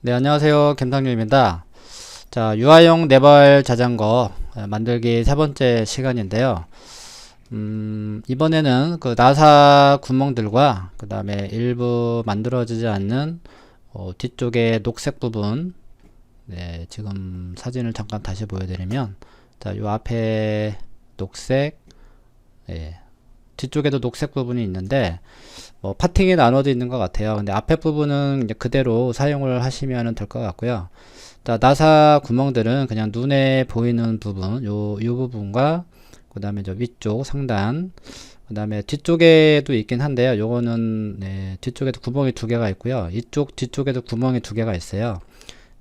네, 안녕하세요. 김상률입니다. 자, 유아용 네발 자전거 만들기 세 번째 시간인데요. 이번에는 그 나사 구멍들과 그 다음에 일부 만들어지지 않는 뒤쪽의 녹색 부분, 네, 지금 사진을 잠깐 다시 보여드리면, 자, 요 앞에 녹색, 예, 뒤쪽에도 녹색 부분이 있는데, 파팅이 나눠져 있는 것 같아요. 근데 앞에 부분은 이제 그대로 사용을 하시면 될 것 같고요. 자, 나사 구멍들은 그냥 눈에 보이는 부분, 요 부분과 그 다음에 저 위쪽 상단, 그 다음에 뒤쪽에도 있긴 한데요. 요거는 네, 뒤쪽에도 구멍이 두 개가 있고요. 이쪽 뒤쪽에도 구멍이 두 개가 있어요.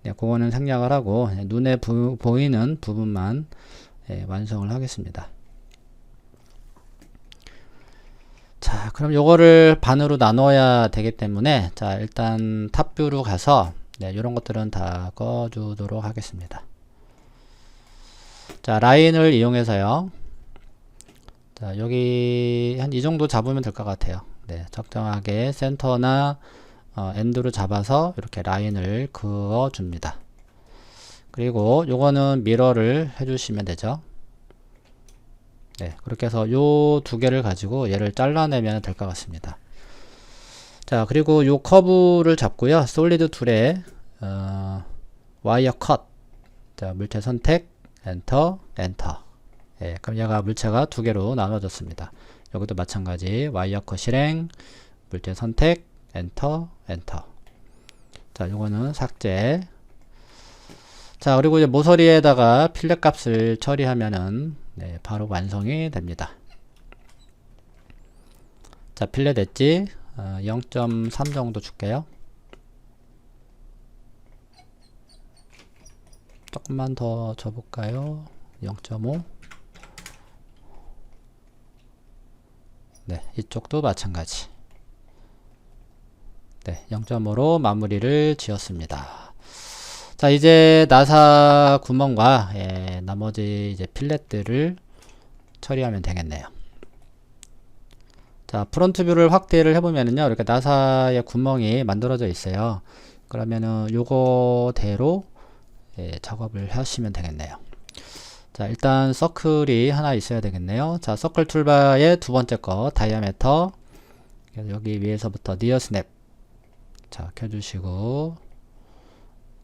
네, 그거는 생략을 하고 눈에 보이는 부분만 완성을 하겠습니다. 자, 그럼 요거를 반으로 나눠야 되기 때문에 자, 일단 탑뷰로 가서 네, 이런 것들은 다 꺼주도록 하겠습니다. 자, 라인을 이용해서요. 자, 여기 한 이 정도 잡으면 될 것 같아요. 네, 적정하게 센터나 엔드로 잡아서 이렇게 라인을 그어 줍니다. 그리고 요거는 미러를 해주시면 되죠. 네, 그렇게 해서 요 두 개를 가지고 얘를 잘라내면 될 것 같습니다. 자, 그리고 요 커브를 잡고요. 솔리드 툴에 와이어 컷. 자, 물체 선택, 엔터, 엔터. 예, 그럼 얘가 물체가 두 개로 나눠졌습니다. 여기도 마찬가지 와이어 컷 실행, 물체 선택, 엔터, 엔터. 자, 요거는 삭제. 자, 그리고 이제 모서리에다가 필렛 값을 처리하면은 네, 바로 완성이 됩니다. 자, 필렛 엣지 0.3 정도 줄게요. 조금만 더 줘볼까요? 0.5. 네, 이쪽도 마찬가지. 네, 0.5로 마무리를 지었습니다. 자, 이제 나사 구멍과 나머지 이제 필렛들을 처리하면 되겠네요. 자, 프론트 뷰를 확대를 해보면은요, 이렇게 나사의 구멍이 만들어져 있어요. 그러면은 요거대로 작업을 하시면 되겠네요. 자, 일단 서클이 하나 있어야 되겠네요. 자, 서클 툴바의 두 번째 거 다이아메터, 여기 위에서부터 니어 스냅 자, 켜주시고,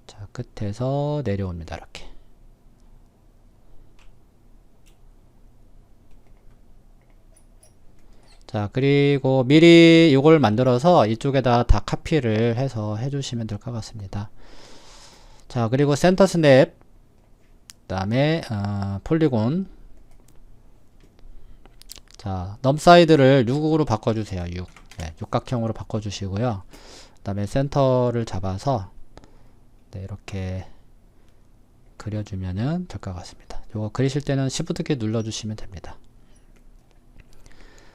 자, 끝에서 내려옵니다. 이렇게. 자, 그리고 미리 이걸 만들어서 이쪽에다 다 카피를 해서 해주시면 될 것 같습니다. 자, 그리고 센터 스냅, 그 다음에 폴리곤. 자, 넘 사이드를 6으로 바꿔주세요. 6. 네, 육각형으로 바꿔주시고요. 그 다음에 센터를 잡아서 네, 이렇게 그려주면 될 것 같습니다. 요거 그리실 때는 Shift 키 눌러주시면 됩니다.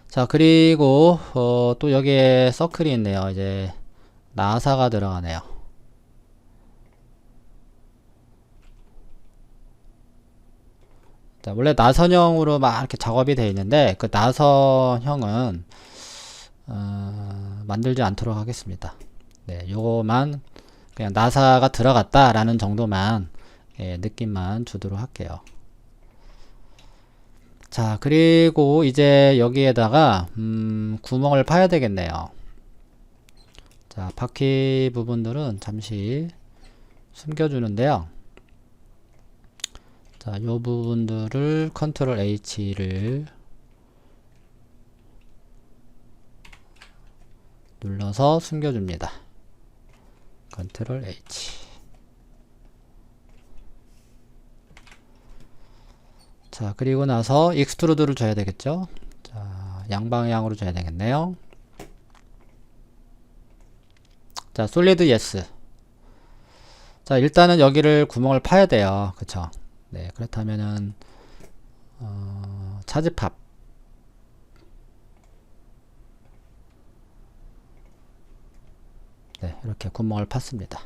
자, 그리고 또 여기에 서클이 있네요. 이제 나사가 들어가네요. 자, 원래 나선형으로 막 이렇게 작업이 되어 있는데 그 나선형은 만들지 않도록 하겠습니다. 네, 요거만 그냥 나사가 들어갔다 라는 정도만 느낌만 주도록 할게요. 자, 그리고 이제 여기에다가 구멍을 파야 되겠네요. 자, 바퀴 부분들은 잠시 숨겨주는데요. 자, 요 부분들을 컨트롤 H를 눌러서 숨겨줍니다. 컨트롤 H. 자, 그리고 나서 익스트루드를 줘야 되겠죠. 자, 양방향으로 줘야 되겠네요. 자, 솔리드 예스. 자, 일단은 여기를 구멍을 파야 돼요. 그쵸? 네, 그렇다면은 차지팝. 네, 이렇게 구멍을 팠습니다.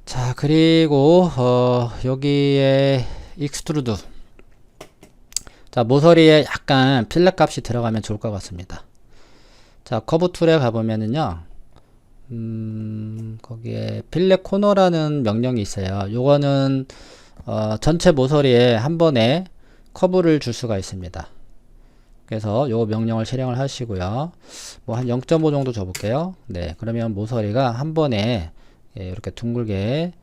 자, 그리고 여기에 익스트루드. 자, 모서리에 약간 필렛 값이 들어가면 좋을 것 같습니다. 자, 커브 툴에 가보면은요, 거기에 필렛 코너라는 명령이 있어요. 요거는 전체 모서리에 한 번에 커브를 줄 수가 있습니다. 그래서 요 명령을 실행을 하시고요. 뭐 한 0.5 정도 줘볼게요. 네, 그러면 모서리가 한 번에 이렇게 둥글게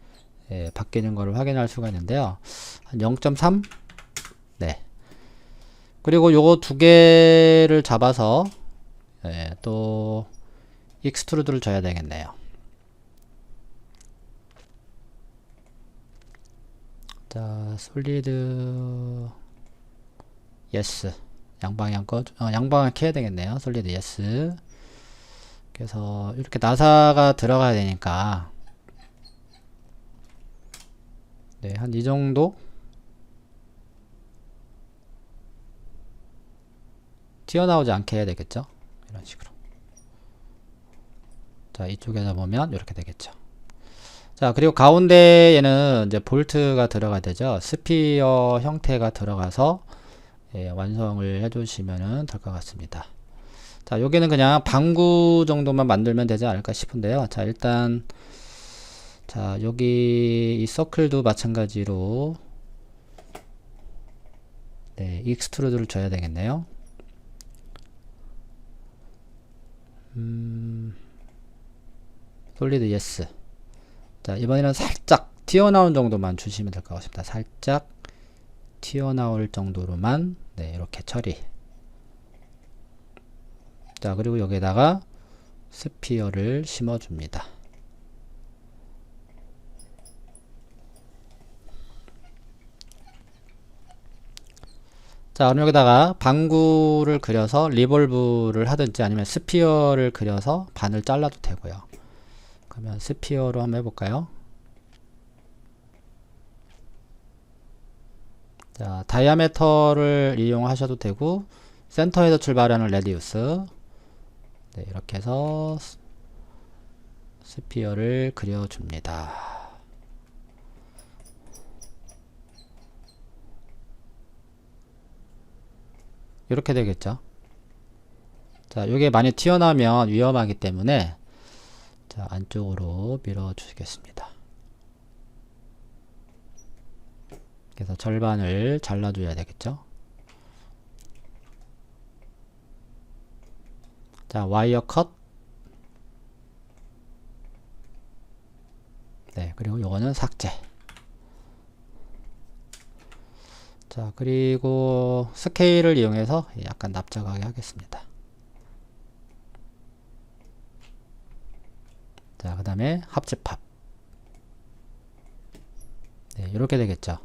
바뀌는 것을 확인할 수가 있는데요. 한 0.3? 네. 그리고 요거 두 개를 잡아서 또 익스트루드를 줘야 되겠네요. 자, 솔리드 예스. 양방향 양방향 켜야 되겠네요. 솔리드 예스. 그래서 이렇게 나사가 들어가야 되니까 네, 한 이 정도 튀어나오지 않게 해야 되겠죠. 이런 식으로. 자, 이쪽에다 보면 이렇게 되겠죠. 자, 그리고 가운데에는 이제 볼트가 들어가야 되죠. 스피어 형태가 들어가서 완성을 해주시면 될 것 같습니다. 자, 여기는 그냥 방구 정도만 만들면 되지 않을까 싶은데요. 자, 일단 자, 여기 이 서클도 마찬가지로 네, 익스트루드를 줘야 되겠네요. 솔리드 예스. 자, 이번에는 살짝 튀어나온 정도만 주시면 될 것 같습니다. 살짝 튀어나올 정도로만 네, 이렇게 처리. 자, 그리고 여기에다가 스피어를 심어줍니다. 자, 그럼 여기다가 방구를 그려서 리볼브를 하든지 아니면 스피어를 그려서 반을 잘라도 되고요. 그러면 스피어로 한번 해볼까요? 자, 다이아메터를 이용하셔도 되고 센터에서 출발하는 레디우스 네, 이렇게 해서 스피어를 그려줍니다. 이렇게 되겠죠. 자, 이게 많이 튀어나오면 위험하기 때문에 자, 안쪽으로 밀어 주시겠습니다. 그래서 절반을 잘라줘야 되겠죠. 자, 와이어 컷. 네, 그리고 요거는 삭제. 자, 그리고 스케일을 이용해서 약간 납작하게 하겠습니다. 자, 그 다음에 합집합. 네, 이렇게 되겠죠.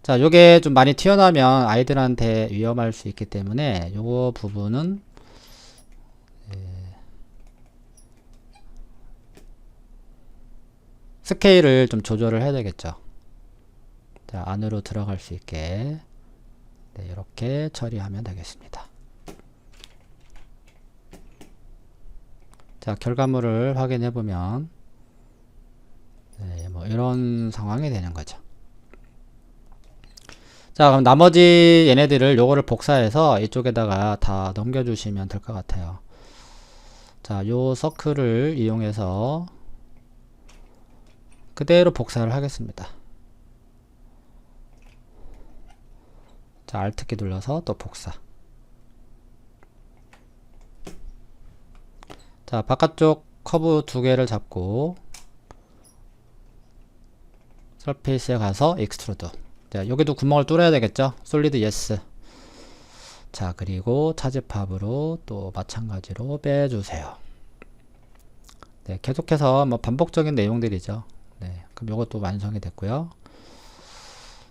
자, 요게 좀 많이 튀어나오면 아이들한테 위험할 수 있기 때문에 요거 부분은 스케일을 좀 조절을 해야 되겠죠. 자, 안으로 들어갈 수 있게 네, 이렇게 처리하면 되겠습니다. 자, 결과물을 확인해 보면 네, 뭐 이런 상황이 되는 거죠. 자, 그럼 나머지 얘네들을 요거를 복사해서 이쪽에다가 다 넘겨주시면 될 것 같아요. 자, 요 서클을 이용해서 그대로 복사를 하겠습니다. 자, Alt키 눌러서 또 복사. 자, 바깥쪽 커브 두 개를 잡고 서페이스에 가서 익스트루드. 자, 여기도 구멍을 뚫어야 되겠죠. 솔리드 예스. 자, 그리고 차집합으로 또 마찬가지로 빼주세요. 네, 계속해서 뭐 반복적인 내용들이죠. 네, 그럼 요것도 완성이 됐고요.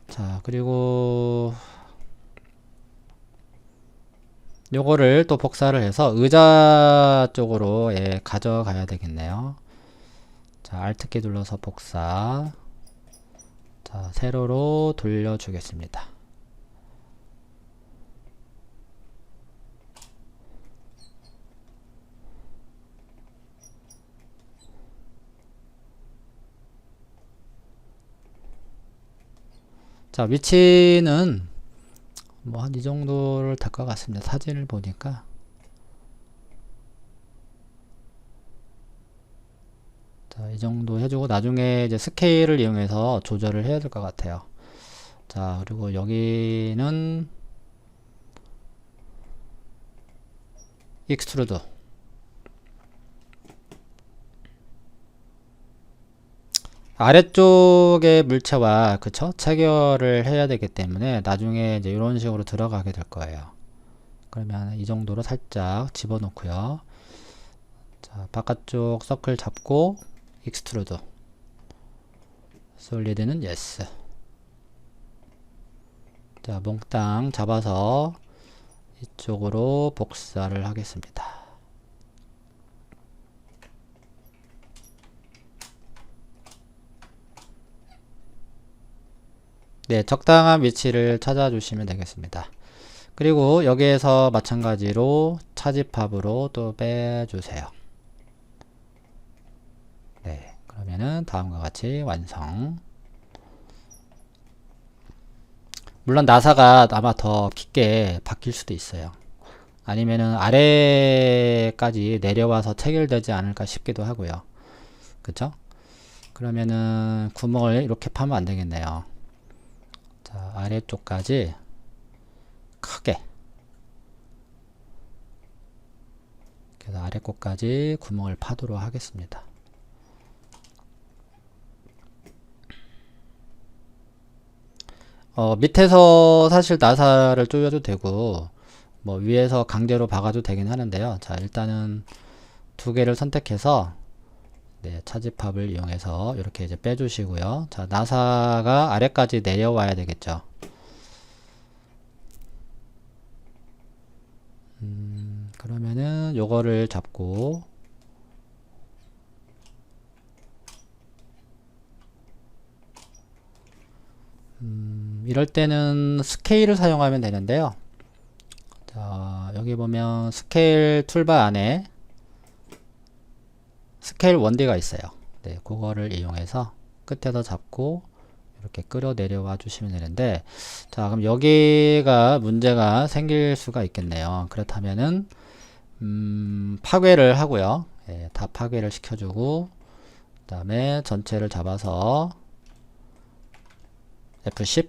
자, 그리고 요거를 또 복사를 해서 의자 쪽으로 가져가야 되겠네요. 자, Alt키 눌러서 복사. 자, 세로로 돌려주겠습니다. 자, 위치는 뭐 한 이 정도를 될 것 같습니다. 사진을 보니까. 자, 이 정도 해주고 나중에 이제 스케일을 이용해서 조절을 해야 될 것 같아요. 자, 그리고 여기는 익스트루드. 아래쪽의 물체와 그쵸? 체결을 해야 되기 때문에 나중에 이제 이런 식으로 들어가게 될 거예요. 그러면 이 정도로 살짝 집어넣고요. 자, 바깥쪽 서클 잡고 익스트루드. 솔리드는 예스. 자, 몽땅 잡아서 이쪽으로 복사를 하겠습니다. 네, 적당한 위치를 찾아주시면 되겠습니다. 그리고 여기에서 마찬가지로 차집합으로 또 빼주세요. 네, 그러면은 다음과 같이 완성. 물론 나사가 아마 더 깊게 박힐 수도 있어요. 아니면은 아래까지 내려와서 체결되지 않을까 싶기도 하고요. 그쵸? 그러면은 구멍을 이렇게 파면 안 되겠네요. 자, 아래쪽까지 크게. 그래서 아래 곳까지 구멍을 파도록 하겠습니다. 밑에서 사실 나사를 조여도 되고 뭐 위에서 강제로 박아도 되긴 하는데요. 자, 일단은 두 개를 선택해서 네, 차집합을 이용해서 이렇게 이제 빼주시고요. 자, 나사가 아래까지 내려와야 되겠죠. 그러면은 요거를 잡고 이럴 때는 스케일을 사용하면 되는데요. 자, 여기 보면 스케일 툴바 안에 스케일 1D가 있어요. 네, 그거를 이용해서 끝에서 잡고 이렇게 끌어 내려와 주시면 되는데, 자, 그럼 여기가 문제가 생길 수가 있겠네요. 그렇다면은 파괴를 하고요. 예, 다 파괴를 시켜주고 그 다음에 전체를 잡아서 F10.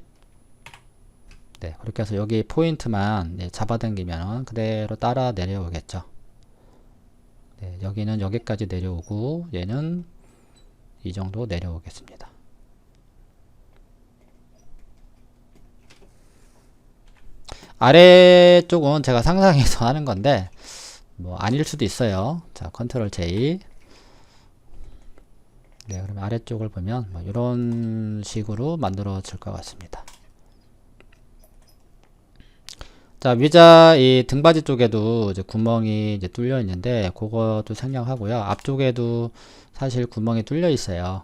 네, 그렇게 해서 여기 포인트만 네, 잡아당기면 그대로 따라 내려오겠죠. 네, 여기는 여기까지 내려오고 얘는 이 정도 내려오겠습니다. 아래쪽은 제가 상상해서 하는 건데 뭐 아닐 수도 있어요. 자, 컨트롤 J. 네, 그러면 아래쪽을 보면 뭐 이런 식으로 만들어질 것 같습니다. 자, 위자 이 등받이 쪽에도 이제 구멍이 이제 뚫려 있는데 그것도 생략하고요. 앞쪽에도 사실 구멍이 뚫려 있어요.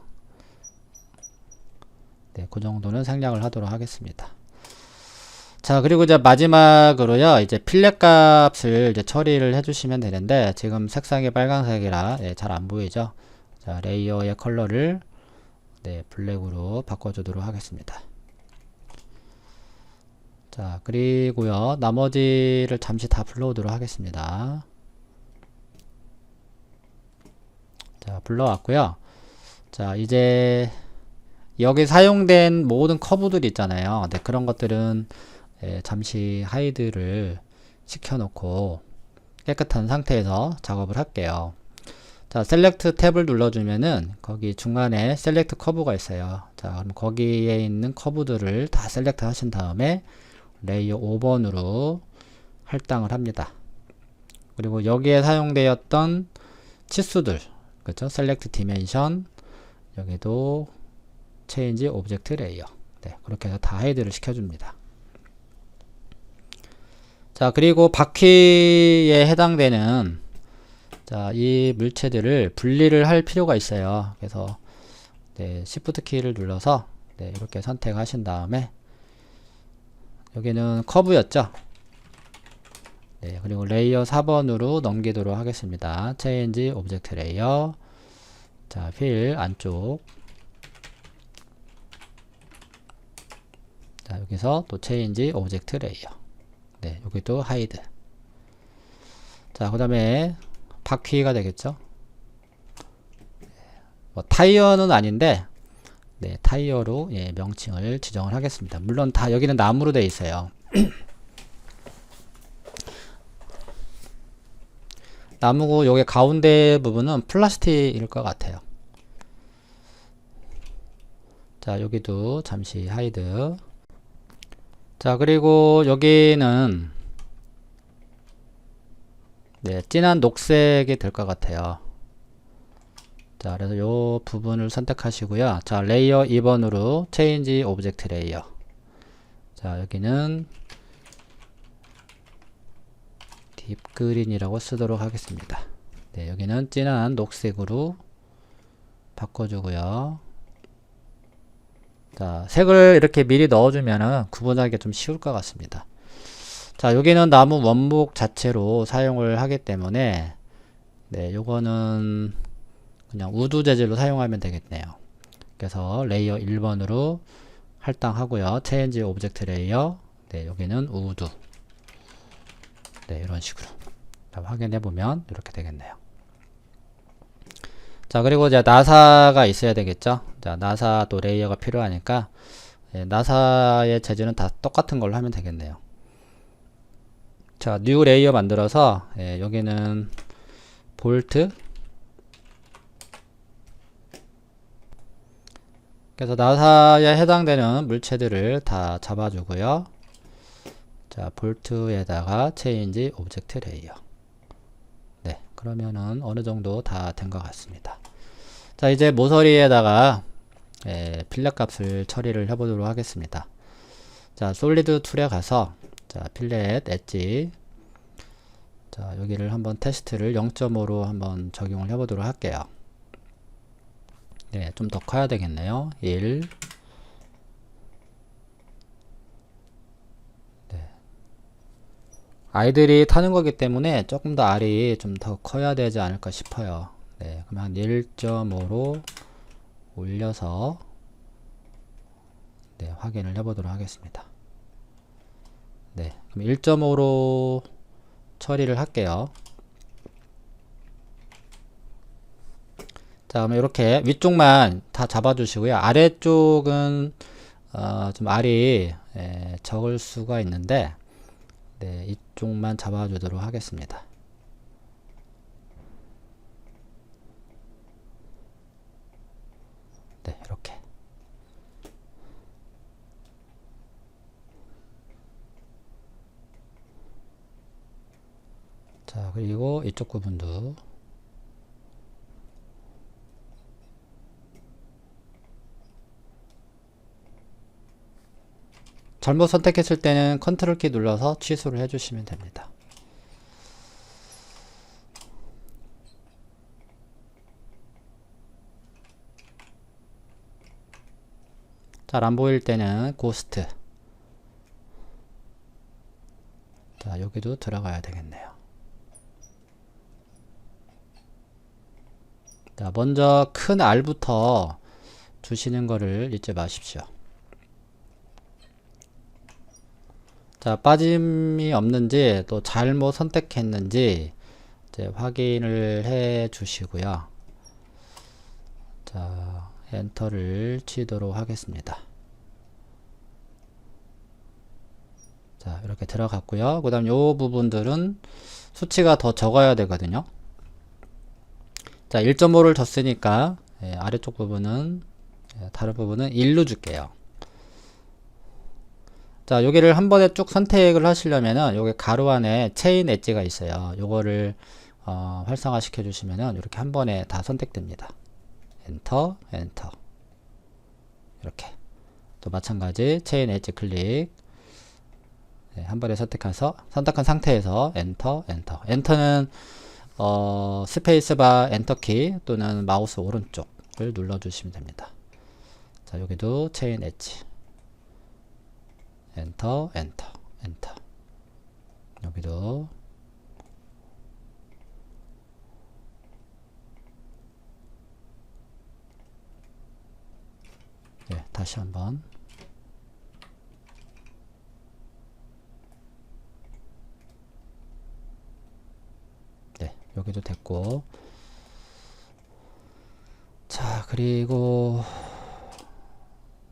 네, 그 정도는 생략을 하도록 하겠습니다. 자, 그리고 이제 마지막으로요, 이제 필렛 값을 이제 처리를 해주시면 되는데, 지금 색상이 빨간색이라, 네, 잘 안 보이죠? 자, 레이어의 컬러를, 네, 블랙으로 바꿔주도록 하겠습니다. 자, 그리고요, 나머지를 잠시 다 불러오도록 하겠습니다. 자, 불러왔고요. 자, 이제, 여기 사용된 모든 커브들 있잖아요. 네, 그런 것들은 예, 잠시 하이드를 시켜놓고 깨끗한 상태에서 작업을 할게요. 자, 셀렉트 탭을 눌러주면은 거기 중간에 셀렉트 커브가 있어요. 자, 그럼 거기에 있는 커브들을 다 셀렉트 하신 다음에 레이어 5번으로 할당을 합니다. 그리고 여기에 사용되었던 치수들, 그쵸? 셀렉트 디멘션, 여기도 체인지 오브젝트 레이어. 네, 그렇게 해서 다 하이드를 시켜줍니다. 자, 그리고 바퀴에 해당되는 자, 이 물체들을 분리를 할 필요가 있어요. 그래서 네, Shift 키를 눌러서 네, 이렇게 선택하신 다음에 여기는 커브였죠. 네, 그리고 레이어 4번으로 넘기도록 하겠습니다. 체인지 오브젝트 레이어. 자, 필 안쪽. 자, 여기서 또 체인지 오브젝트 레이어. 네, 여기도 하이드. 자, 그 다음에 바퀴가 되겠죠. 뭐 타이어는 아닌데, 네, 타이어로 예, 명칭을 지정을 하겠습니다. 물론 다 여기는 나무로 되어 있어요. 나무고 요게 가운데 부분은 플라스틱일 것 같아요. 자, 여기도 잠시 하이드. 자, 그리고 여기는 네, 진한 녹색이 될 것 같아요. 자, 그래서 요 부분을 선택하시고요. 자, 레이어 2번으로 체인지 오브젝트 레이어. 자, 여기는 딥그린이라고 쓰도록 하겠습니다. 네, 여기는 진한 녹색으로 바꿔주고요. 자, 색을 이렇게 미리 넣어주면은 구분하기가 좀 쉬울 것 같습니다. 자, 여기는 나무 원목 자체로 사용을 하기 때문에 네, 요거는 그냥 우드 재질로 사용하면 되겠네요. 그래서 레이어 1번으로 할당하고요. 체인지 오브젝트 레이어. 네, 여기는 우드. 네, 이런 식으로 확인해 보면 이렇게 되겠네요. 자, 그리고 이제 나사가 있어야 되겠죠. 자, 나사 또 레이어가 필요하니까 예, 나사의 재질은 다 똑같은 걸로 하면 되겠네요. 자, 뉴 레이어 만들어서 예, 여기는 볼트. 그래서 나사에 해당되는 물체들을 다 잡아주고요. 자, 볼트에다가 체인지 오브젝트 레이어. 네, 그러면은 어느 정도 다 된 것 같습니다. 자, 이제 모서리에다가 필렛 값을 처리를 해보도록 하겠습니다. 자, 솔리드 툴에 가서 자, 필렛 엣지. 자, 여기를 한번 테스트를 0.5로 한번 적용을 해보도록 할게요. 네, 좀 더 커야 되겠네요. 1. 네. 아이들이 타는 거기 때문에 조금 더 알이 좀 더 커야 되지 않을까 싶어요. 네, 그럼 한 1.5로 올려서 네, 확인을 해보도록 하겠습니다. 네, 그럼 1.5로 처리를 할게요. 자, 그러면 이렇게 위쪽만 다 잡아주시고요. 아래쪽은 좀 알이 적을 수가 있는데 네, 이쪽만 잡아주도록 하겠습니다. 네, 이렇게. 자, 그리고 이쪽 부분도 잘못 선택했을 때는 컨트롤 키 눌러서 취소를 해주시면 됩니다. 잘 안 보일 때는 고스트. 자, 여기도 들어가야 되겠네요. 자, 먼저 큰 알부터 주시는 거를 잊지 마십시오. 자, 빠짐이 없는지 또 잘못 선택했는지 이제 확인을 해 주시고요. 자, 엔터를 치도록 하겠습니다. 자, 이렇게 들어갔고요. 그 다음 요 부분들은 수치가 더 적어야 되거든요. 자, 1.5를 줬으니까 아래쪽 부분은 다른 부분은 1로 줄게요. 자, 여기를 한 번에 쭉 선택을 하시려면은 여기 가로 안에 체인 엣지가 있어요. 요거를 활성화 시켜 주시면은 이렇게 한 번에 다 선택됩니다. 엔터, 엔터. 이렇게. 또 마찬가지 체인 엣지 클릭. 네, 한 번에 선택한 상태에서 엔터, 엔터. 엔터는 스페이스바 엔터키 또는 마우스 오른쪽을 눌러주시면 됩니다. 자, 여기도 체인 엣지. 엔터, 엔터, 엔터. 여기도 네, 다시 한번 여기도 됐고. 자, 그리고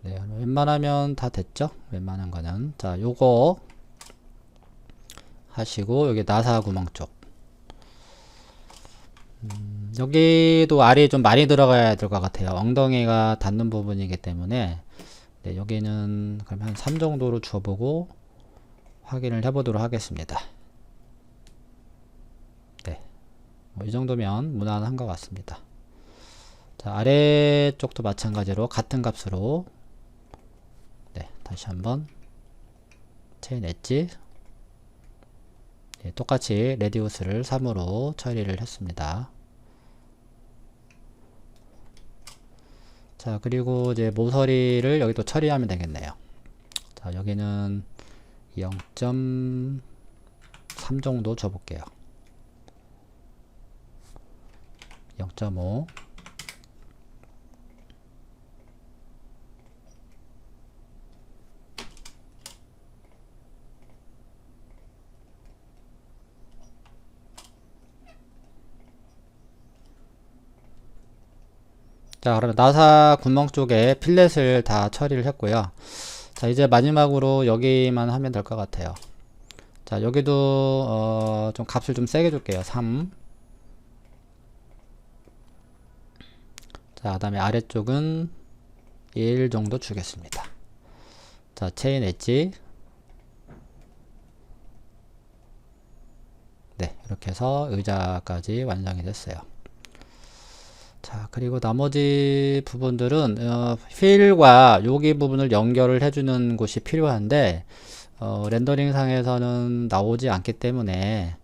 네, 웬만하면 다 됐죠? 웬만한 거는. 자, 요거 하시고 여기 나사 구멍 쪽. 여기도 알이 좀 많이 들어가야 될 것 같아요. 엉덩이가 닿는 부분이기 때문에. 네, 여기는 그럼 한 3 정도로 줘보고 확인을 해보도록 하겠습니다. 네, 뭐 이 정도면 무난한 것 같습니다. 자, 아래쪽도 마찬가지로 같은 값으로 네, 다시 한번 체인 엣지 네, 똑같이 레디우스를 3으로 처리를 했습니다. 자, 그리고 이제 모서리를 여기도 처리하면 되겠네요. 자, 여기는 0.3 정도 줘볼게요. 0.5 자, 그러면 나사 구멍 쪽에 필렛을 다 처리를 했고요. 자, 이제 마지막으로 여기만 하면 될 것 같아요. 자, 여기도 좀 값을 좀 세게 줄게요. 3. 자, 그 다음에 아래쪽은 1 정도 주겠습니다. 자, 체인 엣지 네, 이렇게 해서 의자까지 완성이 됐어요. 자, 그리고 나머지 부분들은 휠과 여기 부분을 연결을 해주는 곳이 필요한데 렌더링 상에서는 나오지 않기 때문에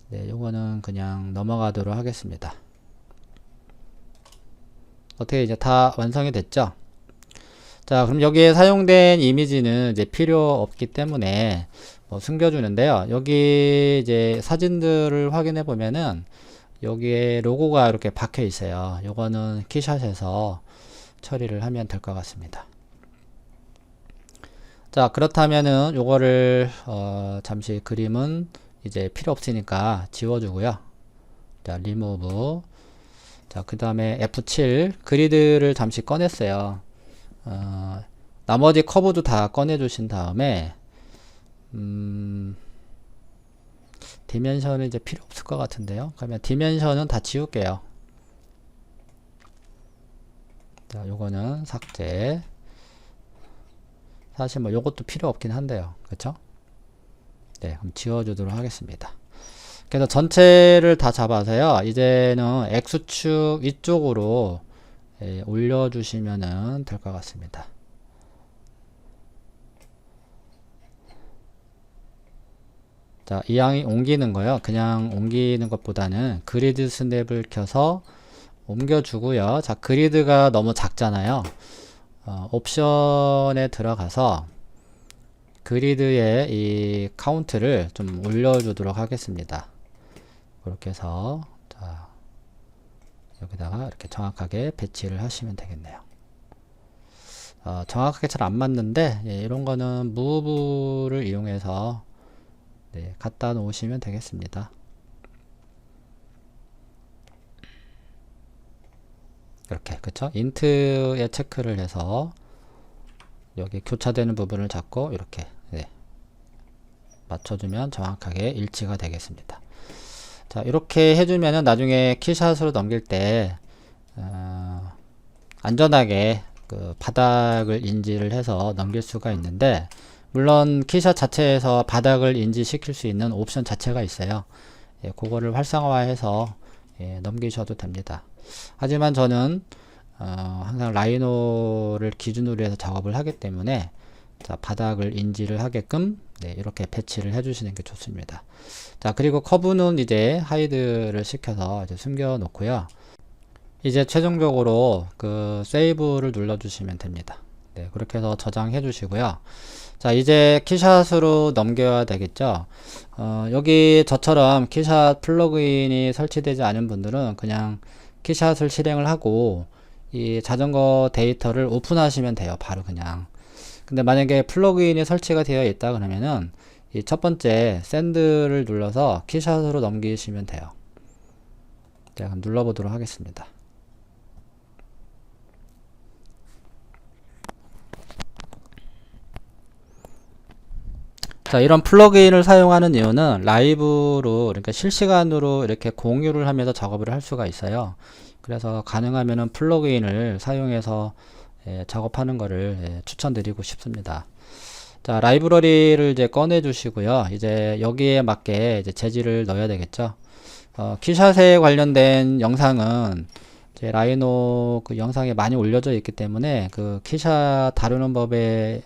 네, 요거는 그냥 넘어가도록 하겠습니다. 어떻게 이제 다 완성이 됐죠? 자, 그럼 여기에 사용된 이미지는 이제 필요 없기 때문에 숨겨주는데요. 여기 이제 사진들을 확인해 보면은 여기에 로고가 이렇게 박혀 있어요. 요거는 키샷에서 처리를 하면 될 것 같습니다. 자, 그렇다면은 요거를 잠시 그림은 이제 필요 없으니까 지워주고요. 자, 리무브. 자, 그 다음에 F7 그리드를 잠시 꺼냈어요. 나머지 커브도 다 꺼내 주신 다음에 디멘션은 이제 필요 없을 것 같은데요. 그러면 디멘션은 다 지울게요. 자, 요거는 삭제. 사실 뭐 요것도 필요 없긴 한데요. 그쵸? 네, 그럼 지워주도록 하겠습니다. 그래서 전체를 다 잡아서요. 이제는 X축 위쪽으로 올려주시면 될 것 같습니다. 자, 이왕이 옮기는 거요. 그냥 옮기는 것보다는 그리드 스냅을 켜서 옮겨주고요. 자, 그리드가 너무 작잖아요. 옵션에 들어가서 그리드의 이 카운트를 좀 올려주도록 하겠습니다. 그렇게 해서 자, 여기다가 이렇게 정확하게 배치를 하시면 되겠네요. 정확하게 잘 안 맞는데 이런 거는 무브를 이용해서 네, 갖다 놓으시면 되겠습니다. 이렇게 그쵸? 인트에 체크를 해서 여기 교차되는 부분을 잡고 이렇게 네, 맞춰주면 정확하게 일치가 되겠습니다. 자, 이렇게 해주면은 나중에 키샷으로 넘길 때 안전하게 그 바닥을 인지를 해서 넘길 수가 있는데, 물론 키샷 자체에서 바닥을 인지시킬 수 있는 옵션 자체가 있어요. 예, 그거를 활성화해서 넘기셔도 됩니다. 하지만 저는 항상 라이노를 기준으로 해서 작업을 하기 때문에 자, 바닥을 인지를 하게끔 네, 이렇게 배치를 해주시는 게 좋습니다. 자, 그리고 커브는 이제 하이드를 시켜서 이제 숨겨 놓고요. 이제 최종적으로 그 세이브를 눌러 주시면 됩니다. 네, 그렇게 해서 저장해 주시고요. 자, 이제 키샷으로 넘겨야 되겠죠. 여기 저처럼 키샷 플러그인이 설치되지 않은 분들은 그냥 키샷을 실행을 하고 이 자전거 데이터를 오픈하시면 돼요. 바로 그냥. 근데 만약에 플러그인이 설치가 되어 있다 그러면은 이 첫 번째 샌드를 눌러서 키샷으로 넘기시면 돼요. 제가 눌러보도록 하겠습니다. 자, 이런 플러그인을 사용하는 이유는 라이브로, 그러니까 실시간으로 이렇게 공유를 하면서 작업을 할 수가 있어요. 그래서 가능하면은 플러그인을 사용해서 작업하는 거를 추천드리고 싶습니다. 자, 라이브러리를 이제 꺼내 주시고요. 이제 여기에 맞게 이제 재질을 넣어야 되겠죠. 키샷에 관련된 영상은 제 라이노 그 영상에 많이 올려져 있기 때문에 그 키샷 다루는 법을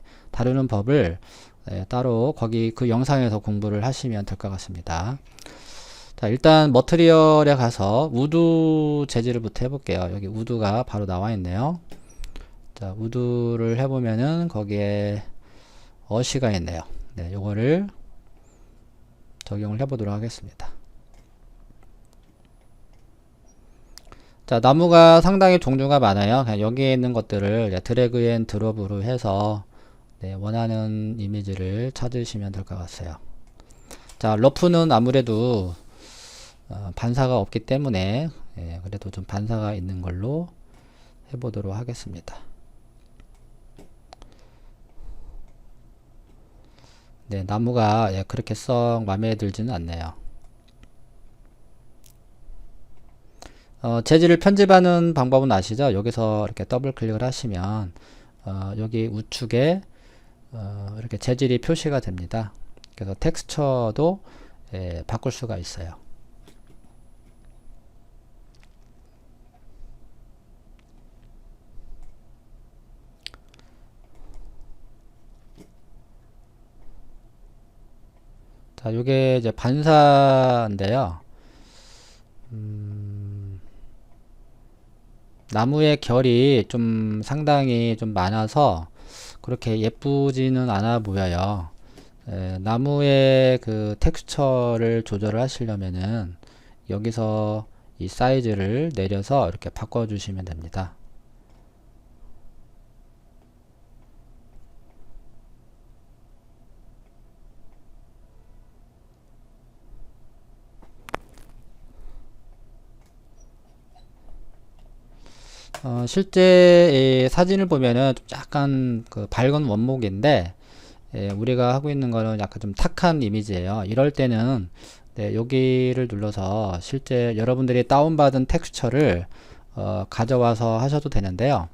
따로 거기 그 영상에서 공부를 하시면 될 것 같습니다. 자, 일단 머트리얼에 가서 우드 재질을부터 해볼게요. 여기 우드가 바로 나와 있네요. 자, 우드를 해보면은 거기에 어시가 있네요. 네, 요거를 적용을 해보도록 하겠습니다. 자, 나무가 상당히 종류가 많아요. 그냥 여기에 있는 것들을 드래그 앤 드롭으로 해서 원하는 이미지를 찾으시면 될 것 같아요. 자, 러프는 아무래도 반사가 없기 때문에 그래도 좀 반사가 있는 걸로 해보도록 하겠습니다. 네, 나무가 그렇게 썩 마음에 들지는 않네요. 재질을 편집하는 방법은 아시죠? 여기서 이렇게 더블 클릭을 하시면 여기 우측에 이렇게 재질이 표시가 됩니다. 그래서 텍스처도 바꿀 수가 있어요. 자, 요게 이제 반사인데요. 나무의 결이 좀 상당히 좀 많아서 그렇게 예쁘지는 않아 보여요. 나무의 그 텍스처를 조절을 하시려면은 여기서 이 사이즈를 내려서 이렇게 바꿔 주시면 됩니다. 실제 사진을 보면은 좀 약간 그 밝은 원목인데 우리가 하고 있는 거는 약간 좀 탁한 이미지예요. 이럴 때는 여기를 눌러서 실제 여러분들이 다운받은 텍스처를 가져와서 하셔도 되는데요.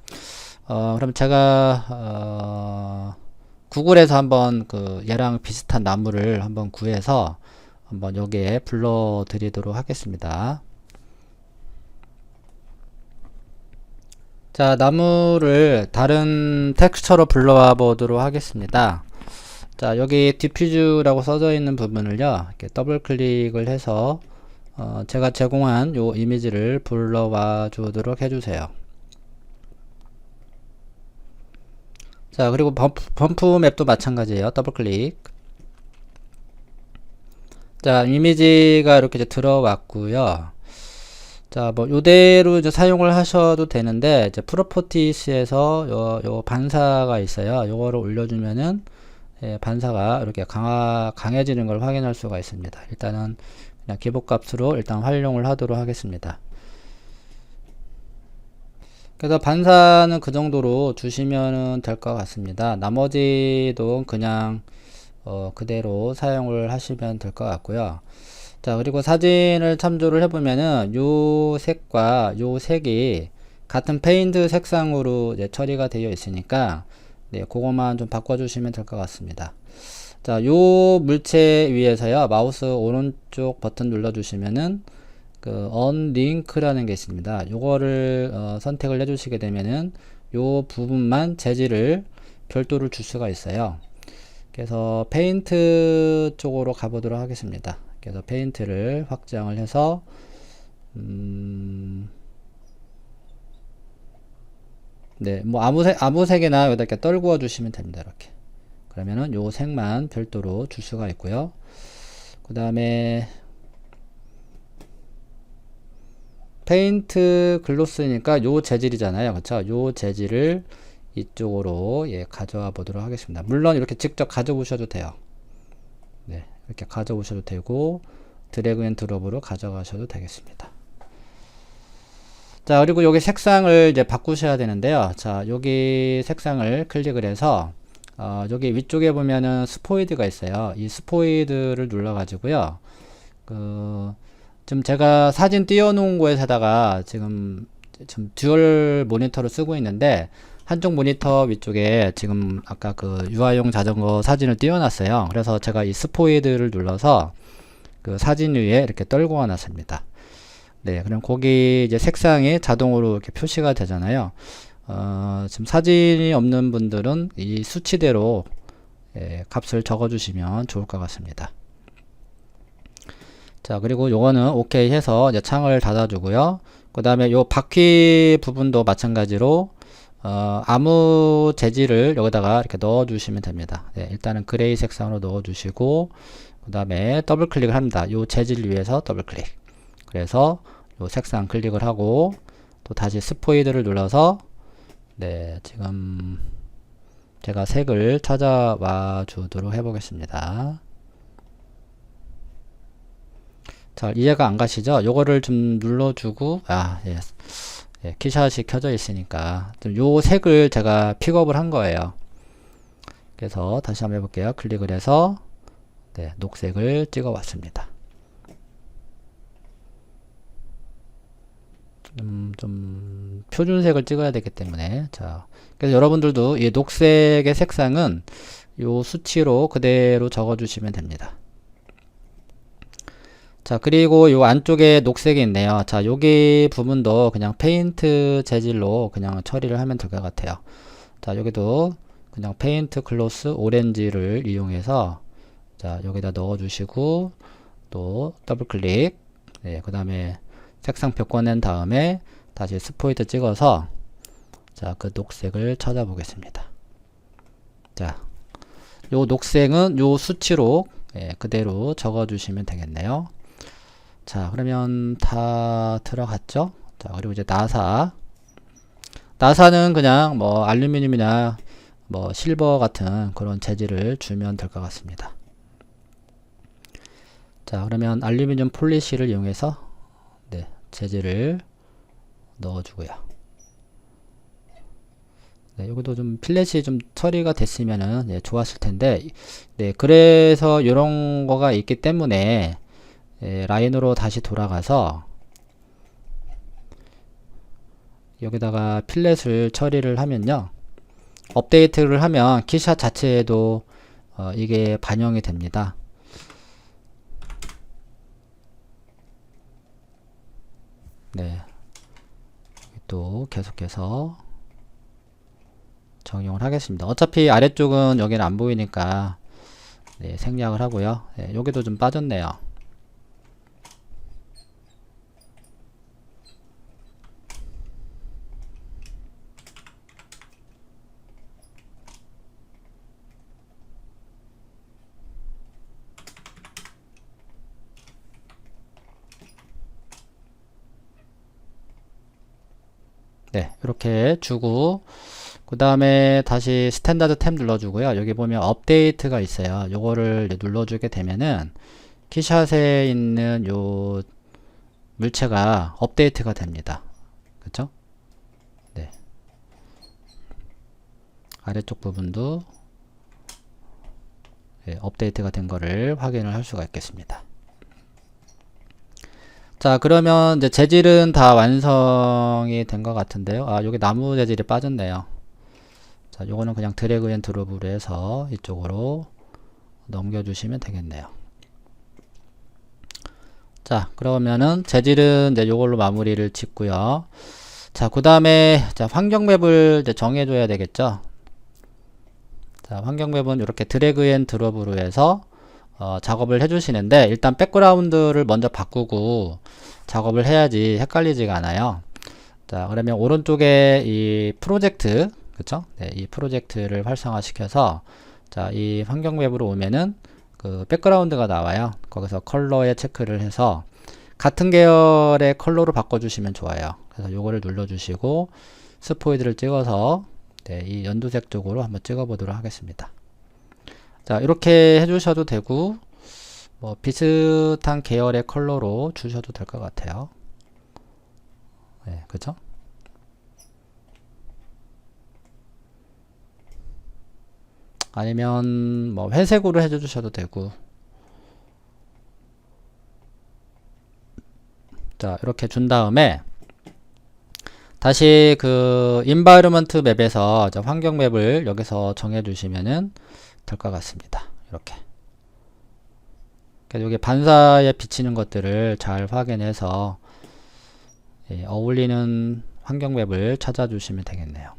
그럼 제가 구글에서 한번 그 얘랑 비슷한 나무를 한번 구해서 한번 여기에 불러 드리도록 하겠습니다. 자, 나무를 다른 텍스처로 불러와 보도록 하겠습니다. 자, 여기 디퓨즈라고 써져 있는 부분을요, 이렇게 더블 클릭을 해서 제가 제공한 요 이미지를 불러와 주도록 해주세요. 자, 그리고 범프 맵도 마찬가지예요. 더블 클릭. 자, 이미지가 이렇게 이제 들어왔고요. 자, 뭐 요대로 이제 사용을 하셔도 되는데, 이제 프로퍼티스에서 요 반사가 있어요. 요거를 올려주면은 반사가 이렇게 강해지는 걸 확인할 수가 있습니다. 일단은 그냥 기본값으로 일단 활용을 하도록 하겠습니다. 그래서 반사는 그 정도로 주시면 될 것 같습니다. 나머지도 그냥 그대로 사용을 하시면 될 것 같고요. 자, 그리고 사진을 참조를 해보면은 요 색과 요 색이 같은 페인트 색상으로 이제 처리가 되어 있으니까 그것만 좀 바꿔주시면 될 것 같습니다. 자, 요 물체 위에서요, 마우스 오른쪽 버튼 눌러주시면은 그 언링크라는 게 있습니다. 요거를 선택을 해주시게 되면은 요 부분만 재질을 별도로 줄 수가 있어요. 그래서 페인트 쪽으로 가보도록 하겠습니다. 그래서 페인트를 확장을 해서 네, 뭐 아무 색이나 여기다 이렇게 떨구어 주시면 됩니다. 이렇게. 그러면은 요 색만 별도로 줄 수가 있고요. 그 다음에 페인트 글로스니까 요 재질이잖아요. 그쵸? 요 재질을 이쪽으로 가져와 보도록 하겠습니다. 물론 이렇게 직접 가져오셔도 돼요. 네, 이렇게 가져오셔도 되고 드래그 앤 드롭으로 가져가셔도 되겠습니다. 자, 그리고 여기 색상을 이제 바꾸셔야 되는데요. 자, 여기 색상을 클릭을 해서 여기 위쪽에 보면은 스포이드가 있어요. 이 스포이드를 눌러 가지고요. 지금 제가 사진 띄워놓은 거에다가 지금 듀얼 모니터를 쓰고 있는데 한쪽 모니터 위쪽에 지금 아까 그 유아용 자전거 사진을 띄워놨어요. 그래서 제가 이 스포이드를 눌러서 그 사진 위에 이렇게 떨고 놨습니다. 네, 그럼 거기 이제 색상이 자동으로 이렇게 표시가 되잖아요. 지금 사진이 없는 분들은 이 수치대로 값을 적어 주시면 좋을 것 같습니다. 자, 그리고 요거는 오케이 해서 이제 창을 닫아 주고요. 그 다음에 요 바퀴 부분도 마찬가지로 아무 재질을 여기다가 이렇게 넣어 주시면 됩니다. 네, 일단은 그레이 색상으로 넣어 주시고 그 다음에 더블 클릭을 합니다. 요 재질 위에서 더블 클릭. 그래서 요 색상 클릭을 하고 또 다시 스포이드를 눌러서 네, 지금 제가 색을 찾아와 주도록 해 보겠습니다. 잘 이해가 안 가시죠? 요거를 좀 눌러주고 예. 예, 키샷이 켜져 있으니까 좀 요 색을 제가 픽업을 한 거예요. 그래서 다시 한번 해볼게요. 클릭을 해서 네, 녹색을 찍어 왔습니다. 좀 표준색을 찍어야 되기 때문에 자, 그래서 여러분들도 이 녹색의 색상은 요 수치로 그대로 적어 주시면 됩니다. 자, 그리고 요 안쪽에 녹색이 있네요. 자, 여기 부분도 그냥 페인트 재질로 그냥 처리를 하면 될 것 같아요. 자, 여기도 그냥 페인트 글로스 오렌지를 이용해서 자, 여기다 넣어 주시고 또 더블 클릭 네, 그 다음에 색상표 꺼낸 다음에 다시 스포이트 찍어서 자, 그 녹색을 찾아보겠습니다. 자, 요 녹색은 요 수치로 그대로 적어 주시면 되겠네요. 자, 그러면 다 들어갔죠? 자, 그리고 이제 나사는 그냥 뭐 알루미늄이나 뭐 실버 같은 그런 재질을 주면 될 것 같습니다. 자, 그러면 알루미늄 폴리시를 이용해서 네, 재질을 넣어주고요. 네, 여기도 좀 필렛이 좀 처리가 됐으면은 네, 좋았을 텐데, 네, 그래서 이런 거가 있기 때문에 라인으로 다시 돌아가서 여기다가 필렛을 처리를 하면요, 업데이트를 하면 키샷 자체에도 이게 반영이 됩니다. 네, 또 계속해서 적용을 하겠습니다. 어차피 아래쪽은 여기는 안 보이니까 네, 생략을 하고요. 네, 여기도 좀 빠졌네요. 네, 이렇게 주고 그 다음에 다시 스탠다드 탭 눌러주고요. 여기 보면 업데이트가 있어요. 요거를 눌러주게 되면은 키샷에 있는 요 물체가 업데이트가 됩니다. 그쵸? 네. 아래쪽 부분도 네, 업데이트가 된 거를 확인을 할 수가 있겠습니다. 자, 그러면 이제 재질은 다 완성이 된 것 같은데요. 아, 여기 나무 재질이 빠졌네요. 자, 요거는 그냥 드래그 앤 드롭으로 해서 이쪽으로 넘겨주시면 되겠네요. 자, 그러면은 재질은 이제 요걸로 마무리를 짓고요. 자, 그 다음에 환경 맵을 이제 정해줘야 되겠죠. 자, 환경 맵은 이렇게 드래그 앤 드롭으로 해서 작업을 해주시는데, 일단 백그라운드를 먼저 바꾸고 작업을 해야지 헷갈리지가 않아요. 자, 그러면 오른쪽에 이 프로젝트, 그쵸? 네, 이 프로젝트를 활성화시켜서 자, 이 환경 맵으로 오면은 그 백그라운드가 나와요. 거기서 컬러에 체크를 해서 같은 계열의 컬러로 바꿔주시면 좋아요. 그래서 요거를 눌러주시고 스포이드를 찍어서 네, 이 연두색 쪽으로 한번 찍어 보도록 하겠습니다. 자, 이렇게 해주셔도 되고, 뭐 비슷한 계열의 컬러로 주셔도 될 것 같아요. 네, 그죠? 아니면 뭐 회색으로 해주셔도 되고. 자, 이렇게 준 다음에 다시 그 environment 맵에서 환경 맵을 여기서 정해 주시면은 될 것 같습니다. 이렇게. 여기 반사에 비치는 것들을 잘 확인해서 어울리는 환경 맵을 찾아주시면 되겠네요.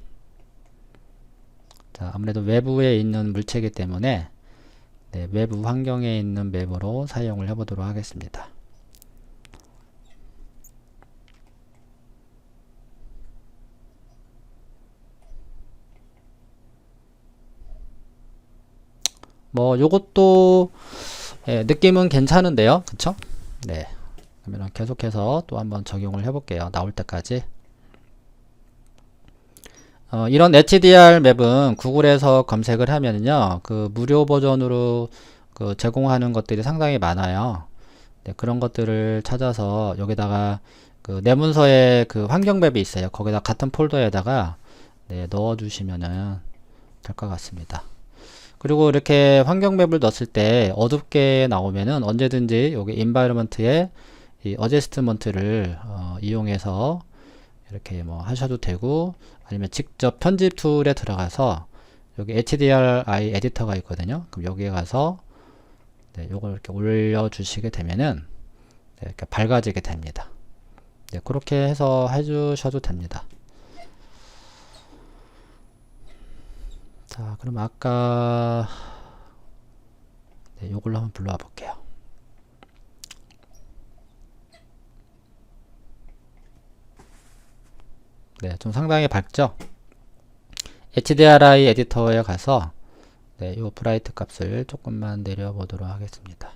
자, 아무래도 외부에 있는 물체이기 때문에 외부 환경에 있는 맵으로 사용을 해보도록 하겠습니다. 뭐 요것도 느낌은 괜찮은데요, 그쵸? 네, 그러면 계속해서 또 한번 적용을 해볼게요. 나올 때까지. 이런 HDR 맵은 구글에서 검색을 하면요, 그 무료 버전으로 그 제공하는 것들이 상당히 많아요. 네, 그런 것들을 찾아서 여기다가 그 내 문서에 그 환경 맵이 있어요. 거기다 같은 폴더에다가 넣어 주시면은 될 것 같습니다. 그리고 이렇게 환경 맵을 넣었을 때 어둡게 나오면은 언제든지 여기 environment에 이 어제스트먼트를 이용해서 이렇게 뭐 하셔도 되고, 아니면 직접 편집 툴에 들어가서 여기 HDRI 에디터가 있거든요. 그럼 여기에 가서 요걸 이렇게 올려 주시게 되면은 이렇게 밝아지게 됩니다. 그렇게 해서 해주셔도 됩니다. 자, 그럼 아까 요걸로 한번 불러와 볼게요. 네, 좀 상당히 밝죠? HDRI 에디터에 가서 요 브라이트 값을 조금만 내려보도록 하겠습니다.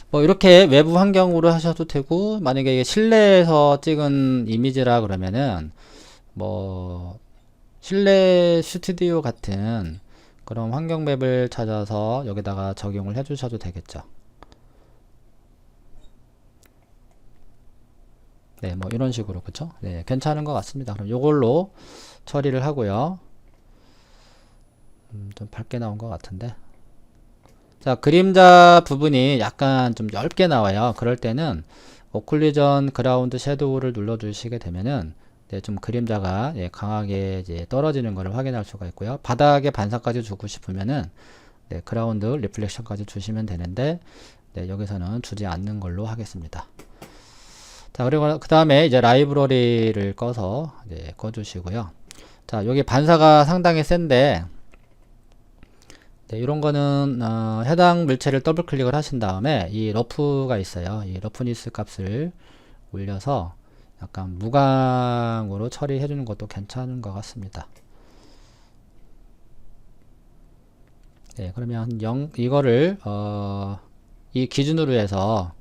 뭐 이렇게 외부 환경으로 하셔도 되고, 만약에 이게 실내에서 찍은 이미지라 그러면은 뭐 실내 스튜디오 같은 그런 환경 맵을 찾아서 여기다가 적용을 해 주셔도 되겠죠. 네, 뭐 이런 식으로, 그쵸? 네, 괜찮은 것 같습니다. 그럼 요걸로 처리를 하고요. 좀 밝게 나온 것 같은데. 자, 그림자 부분이 약간 좀 얇게 나와요. 그럴 때는 오클루전 그라운드 섀도우를 눌러 주시게 되면은 좀 그림자가 강하게 이제 떨어지는 것을 확인할 수가 있고요. 바닥에 반사까지 주고 싶으면은 그라운드 리플렉션까지 주시면 되는데 여기서는 주지 않는 걸로 하겠습니다. 자, 그리고 그 다음에 이제 라이브러리를 꺼서 꺼주시고요. 자, 여기 반사가 상당히 센데 이런 거는 해당 물체를 더블 클릭을 하신 다음에 이 러프가 있어요. 이 러프니스 값을 올려서 약간 무광으로 처리해 주는 것도 괜찮은 것 같습니다. 네, 그러면 이거를 이 기준으로 해서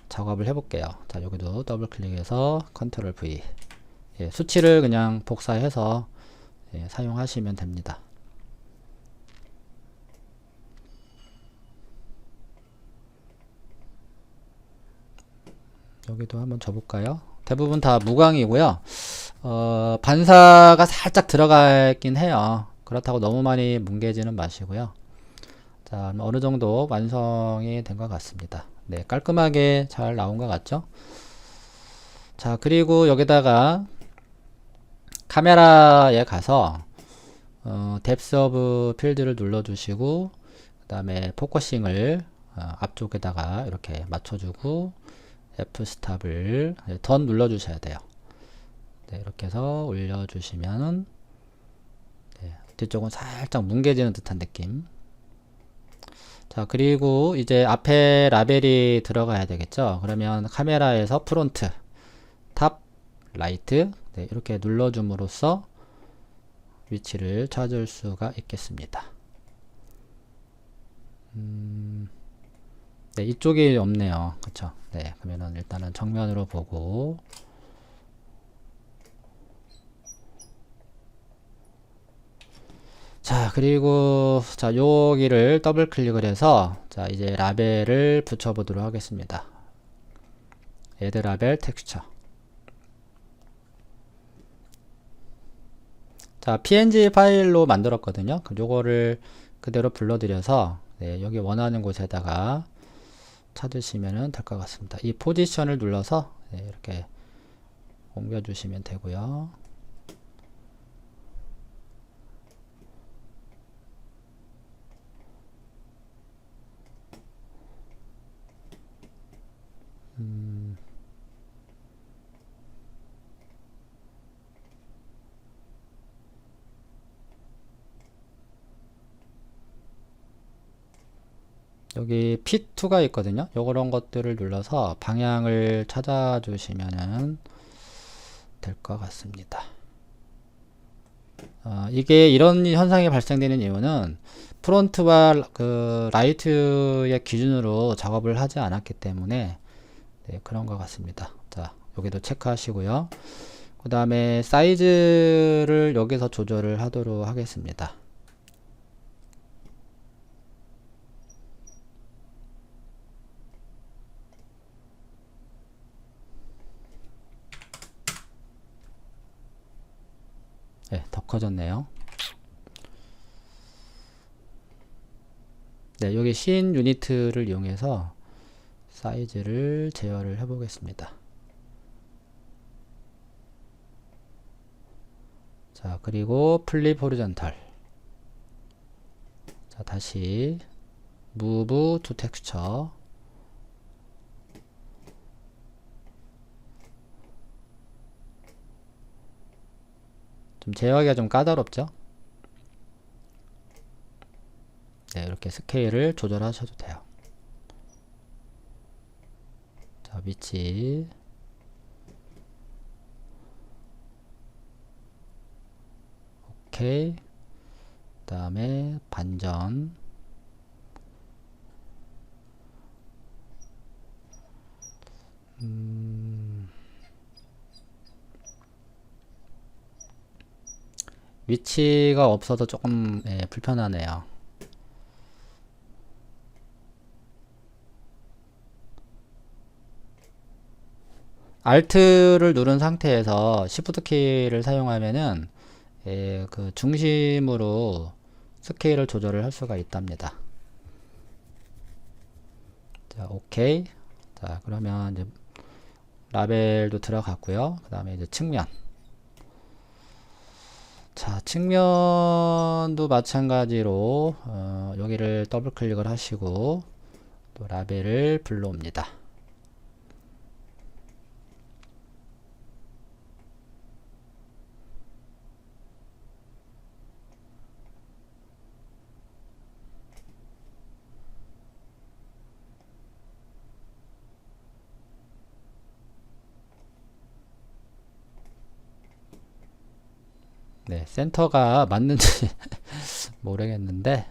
작업을 해볼게요. 자, 여기도 더블 클릭해서 컨트롤 V, 수치를 그냥 복사해서 사용하시면 됩니다. 여기도 한번 줘볼까요? 대부분 다 무광이고요. 반사가 살짝 들어가 있긴 해요. 그렇다고 너무 많이 뭉개지는 마시고요. 자, 어느 정도 완성이 된 것 같습니다. 네, 깔끔하게 잘 나온 것 같죠? 자, 그리고 여기다가 카메라에 가서 뎁스 오브 필드를 눌러주시고, 그 다음에 포커싱을 앞쪽에다가 이렇게 맞춰주고, F스탑을 던 눌러주셔야 돼요. 네, 이렇게 해서 올려주시면 뒤쪽은 살짝 뭉개지는 듯한 느낌. 자, 그리고 이제 앞에 라벨이 들어가야 되겠죠. 그러면 카메라에서 프론트, 탑, 라이트 이렇게 눌러줌으로써 위치를 찾을 수가 있겠습니다. 네, 이쪽이 없네요. 그쵸? 네, 그러면은 일단은 정면으로 보고, 자, 그리고 자, 여기를 더블 클릭을 해서 자, 이제 라벨을 붙여 보도록 하겠습니다. add 라벨 텍스처. 자, png 파일로 만들었거든요. 요거를 그대로 불러들여서 네, 여기 원하는 곳에다가 찾으시면 될 것 같습니다. 이 포지션을 눌러서 네, 이렇게 옮겨주시면 되고요. 여기 P2가 있거든요. 요런 것들을 눌러서 방향을 찾아주시면 될 것 같습니다. 이게 이런 현상이 발생되는 이유는 프론트와 그 라이트의 기준으로 작업을 하지 않았기 때문에 네, 그런 것 같습니다. 자, 여기도 체크하시고요. 그 다음에 사이즈를 여기서 조절을 하도록 하겠습니다. 네, 더 커졌네요. 네, 여기 신 유니트를 이용해서 사이즈를 제어를 해 보겠습니다. 자, 그리고 플립 호리존탈. 자, 다시 move to texture. 좀 제어하기가 좀 까다롭죠? 네, 이렇게 스케일을 조절하셔도 돼요. 자, 위치. 오케이. 그 다음에 반전. 위치가 없어서 조금 불편하네요. Alt를 누른 상태에서 Shift 키를 사용하면은 그 중심으로 스케일을 조절을 할 수가 있답니다. 자, 오케이. 자, 그러면 이제 라벨도 들어갔고요. 그 다음에 이제 측면. 자, 측면도 마찬가지로 여기를 더블 클릭을 하시고 또 라벨을 불러옵니다. 네, 센터가 맞는지 모르겠는데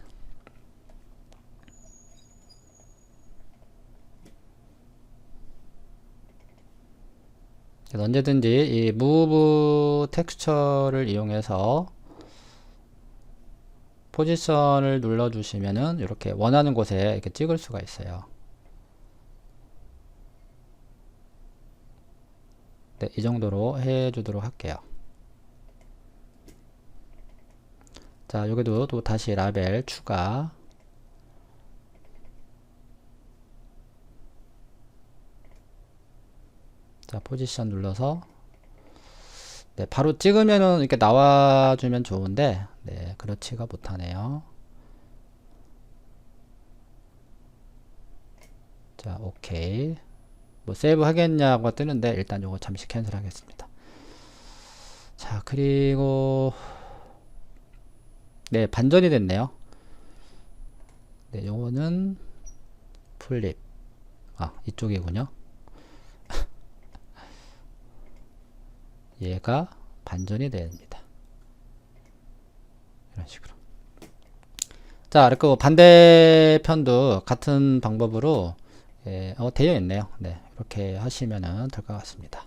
언제든지 이 move 텍스처를 이용해서 포지션을 눌러 주시면은 이렇게 원하는 곳에 이렇게 찍을 수가 있어요. 네, 이 정도로 해 주도록 할게요. 자, 여기도 또 다시 라벨 추가. 자, 포지션 눌러서 네, 바로 찍으면은 이렇게 나와주면 좋은데 네, 그렇지가 못하네요. 자, 오케이. 뭐 세이브 하겠냐고 뜨는데 일단 요거 잠시 캔슬 하겠습니다. 자, 그리고 네, 반전이 됐네요. 네, 요거는 플립. 아, 이쪽이군요. 얘가 반전이 됩니다. 이런 식으로. 자, 그리고 반대편도 같은 방법으로 되어 있네요. 네, 이렇게 하시면은 될 것 같습니다.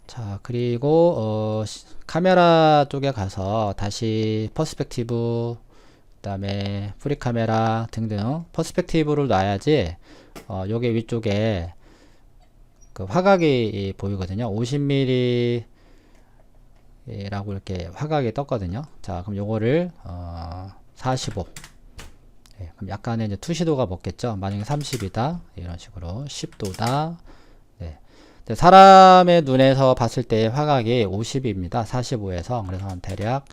자, 그리고 카메라 쪽에 가서 다시 퍼스펙티브, 그 다음에 프리 카메라 등등 퍼스펙티브를 놔야지 여기 위쪽에 그 화각이 보이거든요. 50mm 라고 이렇게 화각이 떴거든요. 자, 그럼 요거를 45. 예, 그럼 약간의 이제 투시도가 먹겠죠. 만약에 30이다 이런 식으로 10도다. 네. 사람의 눈에서 봤을 때 화각이 50입니다. 45에서. 그래서 대략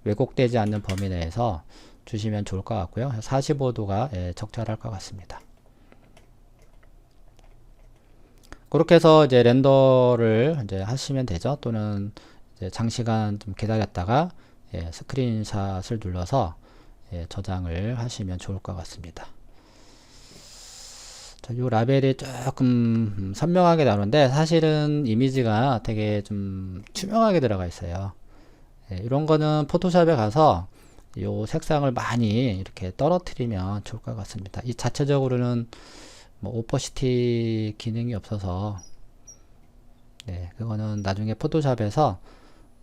왜곡되지 않는 범위 내에서 주시면 좋을 것 같고요. 45도가 예, 적절할 것 같습니다. 그렇게 해서 이제 렌더를 이제 하시면 되죠. 또는 이제 장시간 좀 기다렸다가 예, 스크린샷을 눌러서 예, 저장을 하시면 좋을 것 같습니다. 자, 요 라벨이 조금 선명하게 나오는데 사실은 이미지가 되게 좀 투명하게 들어가 있어요. 예, 이런 거는 포토샵에 가서 요 색상을 많이 이렇게 떨어뜨리면 좋을 것 같습니다. 이 자체적으로는 뭐 오퍼시티 기능이 없어서 네, 그거는 나중에 포토샵에서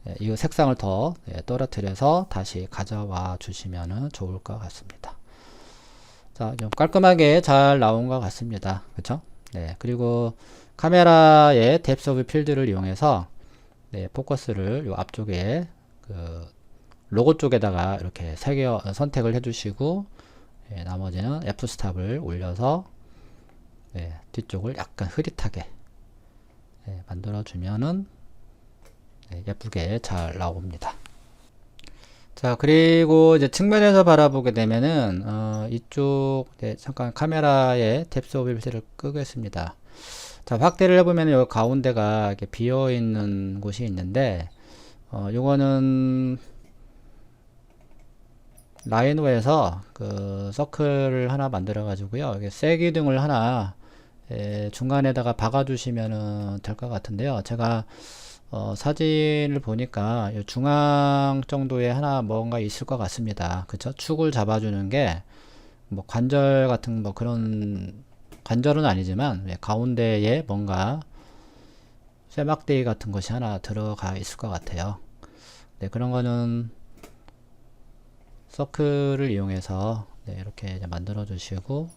예, 이 색상을 더 예, 떨어뜨려서 다시 가져와 주시면 좋을 것 같습니다. 자, 좀 깔끔하게 잘 나온 것 같습니다. 그쵸? 네, 그리고 카메라의 뎁스 오브 필드를 이용해서 네, 포커스를 요 앞쪽에 그 로고 쪽에다가 이렇게 선택을 해주시고 예, 나머지는 F 스탑을 올려서 네, 뒤쪽을 약간 흐릿하게 네, 만들어 주면은 네, 예쁘게 잘 나옵니다. 자, 그리고 이제 측면에서 바라보게 되면은 이쪽 네, 잠깐 카메라의 뎁스 오브 필드를 끄겠습니다. 자, 확대를 해보면 여기 가운데가 이렇게 비어 있는 곳이 있는데 요거는 라이노에서 그 서클을 하나 만들어 가지고요, 여기 쐐기등을 하나 중간에다가 박아 주시면 될 것 같은데요. 제가 사진을 보니까 중앙 정도에 하나 뭔가 있을 것 같습니다. 그쵸? 축을 잡아주는 게 뭐 관절 같은 뭐 그런 관절은 아니지만 가운데에 뭔가 쇠막대기 같은 것이 하나 들어가 있을 것 같아요. 네, 그런 거는 서클을 이용해서 네, 이렇게 이제 만들어 주시고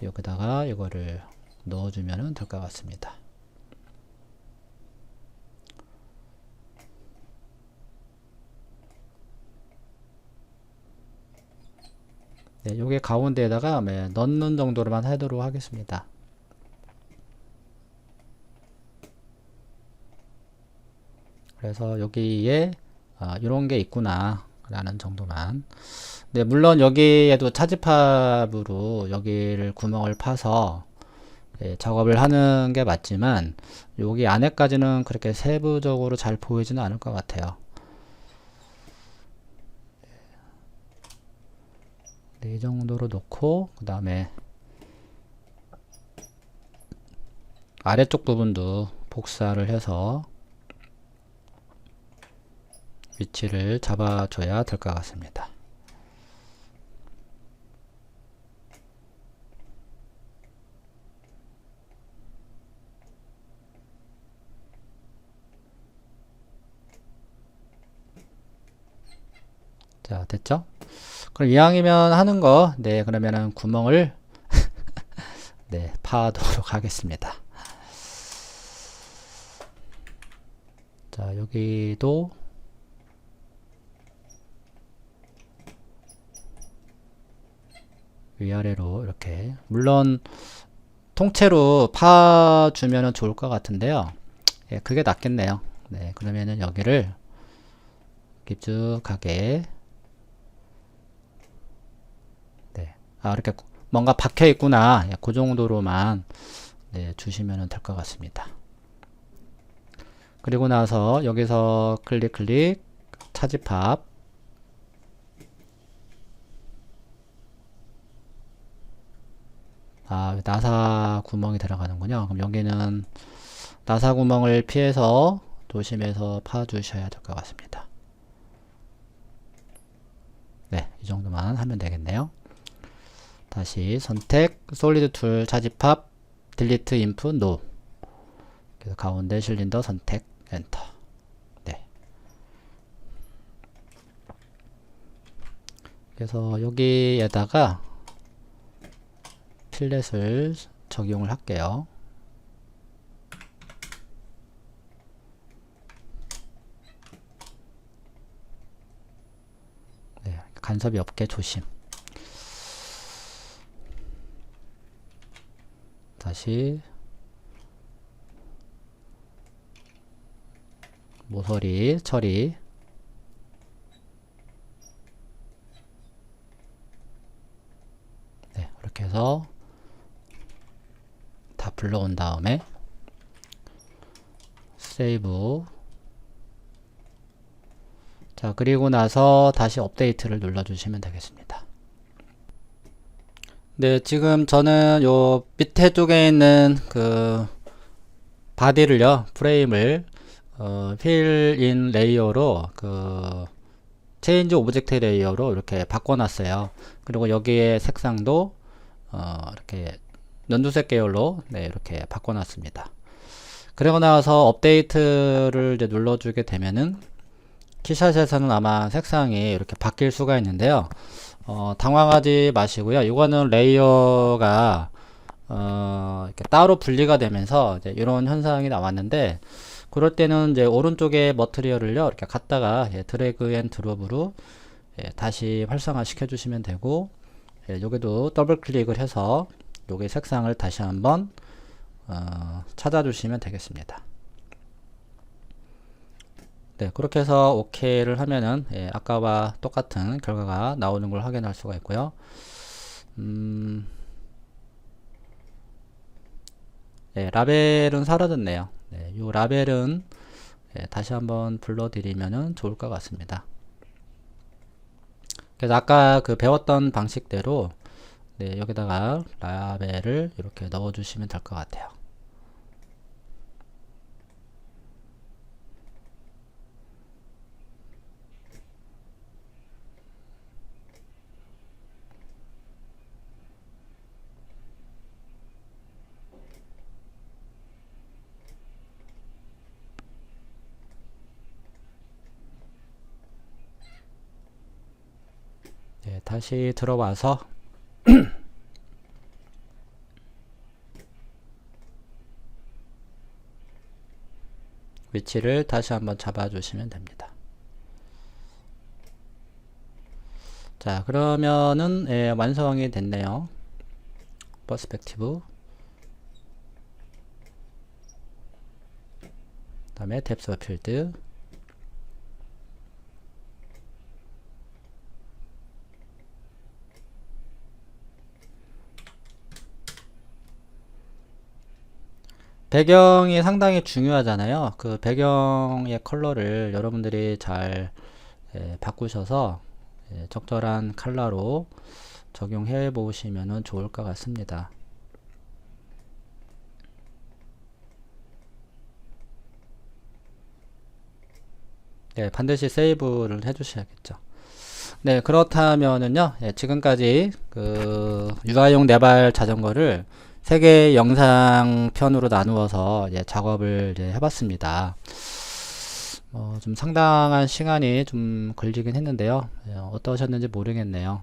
여기다가 이거를 넣어주면 될 것 같습니다. 네, 요게 가운데에다가 네, 넣는 정도로만 하도록 하겠습니다. 그래서 여기에 이런 게 있구나 라는 정도만. 네, 물론 여기에도 차집합으로 여기를 구멍을 파서 예, 작업을 하는 게 맞지만 여기 안에까지는 그렇게 세부적으로 잘 보이지는 않을 것 같아요. 네, 이 정도로 놓고 그 다음에 아래쪽 부분도 복사를 해서 위치를 잡아줘야 될 것 같습니다. 자, 됐죠? 그럼 이왕이면 하는 거, 네, 그러면은 구멍을 네, 파도록 하겠습니다. 자, 여기도 위아래로 이렇게, 물론 통째로 파주면 좋을 것 같은데요. 예, 그게 낫겠네요. 네, 그러면은 여기를 깊숙하게 네, 이렇게 뭔가 박혀 있구나. 예, 그 정도로만 네, 주시면 될 것 같습니다. 그리고 나서 여기서 클릭 차집합 나사 구멍이 들어가는군요. 그럼 여기는 나사 구멍을 피해서 조심해서 파 주셔야 될 것 같습니다. 네, 이 정도만 하면 되겠네요. 다시 선택 솔리드 툴 차집합 딜리트 인풋 노. 그래서 가운데 실린더 선택 엔터. 네. 그래서 여기에다가 필렛을 적용을 할게요. 네, 간섭이 없게 조심. 다시 모서리 처리. 네, 이렇게 해서 다 불러온 다음에 세이브. 자, 그리고 나서 다시 업데이트를 눌러주시면 되겠습니다. 네, 지금 저는 요 밑에 쪽에 있는 그 바디를요, 프레임을 필인 레이어로 그 체인지 오브젝트 레이어로 이렇게 바꿔놨어요. 그리고 여기에 색상도 이렇게 연두색 계열로 네, 이렇게 바꿔놨습니다. 그리고 나서 업데이트를 이제 눌러주게 되면은 키샷에서는 아마 색상이 이렇게 바뀔 수가 있는데요. 당황하지 마시고요. 이거는 레이어가 이렇게 따로 분리가 되면서 이제 이런 현상이 나왔는데, 그럴 때는 이제 오른쪽에 머티리얼을요 이렇게 갖다가 드래그 앤 드롭으로 다시 활성화 시켜 주시면 되고, 여기도 더블 클릭을 해서 여기 색상을 다시 한번 찾아주시면 되겠습니다. 네, 그렇게 해서 OK를 하면은 아까와 똑같은 결과가 나오는 걸 확인할 수가 있고요. 네, 라벨은 사라졌네요. 네, 이 라벨은 다시 한번 불러드리면은 좋을 것 같습니다. 그래서 아까 그 배웠던 방식대로 네, 여기다가 라벨을 이렇게 넣어주시면 될 것 같아요. 네, 다시 들어와서 위치를 다시 한번 잡아주시면 됩니다. 자, 그러면은 완성이 됐네요. 퍼스펙티브, 그 다음에 뎁스 오브 필드, 배경이 상당히 중요하잖아요. 그 배경의 컬러를 여러분들이 잘 바꾸셔서 적절한 컬러로 적용해 보시면 좋을 것 같습니다. 네, 반드시 세이브를 해 주셔야겠죠. 네, 그렇다면은요, 지금까지 그 유아용 네발 자전거를 3개의 영상편으로 나누어서 작업을 해봤습니다. 좀 상당한 시간이 좀 걸리긴 했는데요. 어떠셨는지 모르겠네요.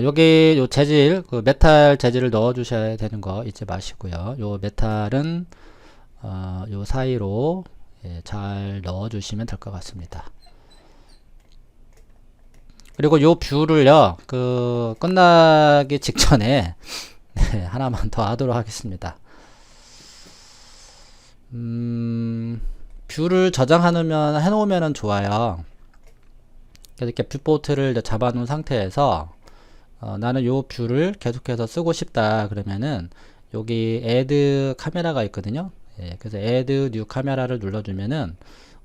여기 요 재질, 그 메탈 재질을 넣어 주셔야 되는 거 잊지 마시고요. 요 메탈은 요 사이로 잘 넣어 주시면 될 것 같습니다. 그리고 요 뷰를요, 그 끝나기 직전에 네, 하나만 더 하도록 하겠습니다. 뷰를 저장하면 해놓으면 좋아요. 그래서 이렇게 뷰포트를 잡아 놓은 상태에서 나는 요 뷰를 계속해서 쓰고 싶다 그러면은 여기 add 카메라가 있거든요. 그래서 add new 카메라를 눌러주면은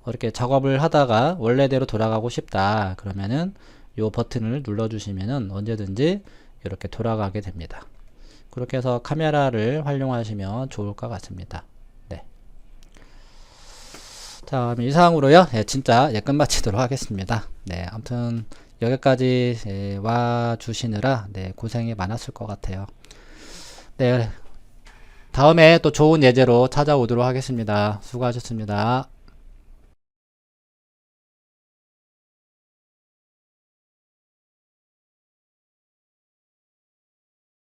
이렇게 작업을 하다가 원래대로 돌아가고 싶다 그러면은 요 버튼을 눌러주시면은 언제든지 이렇게 돌아가게 됩니다. 그렇게 해서 카메라를 활용하시면 좋을 것 같습니다. 네. 자, 그럼 이상으로요. 진짜 끝마치도록 하겠습니다. 네, 아무튼 여기까지 와 주시느라 고생이 많았을 것 같아요. 네, 다음에 또 좋은 예제로 찾아오도록 하겠습니다. 수고하셨습니다.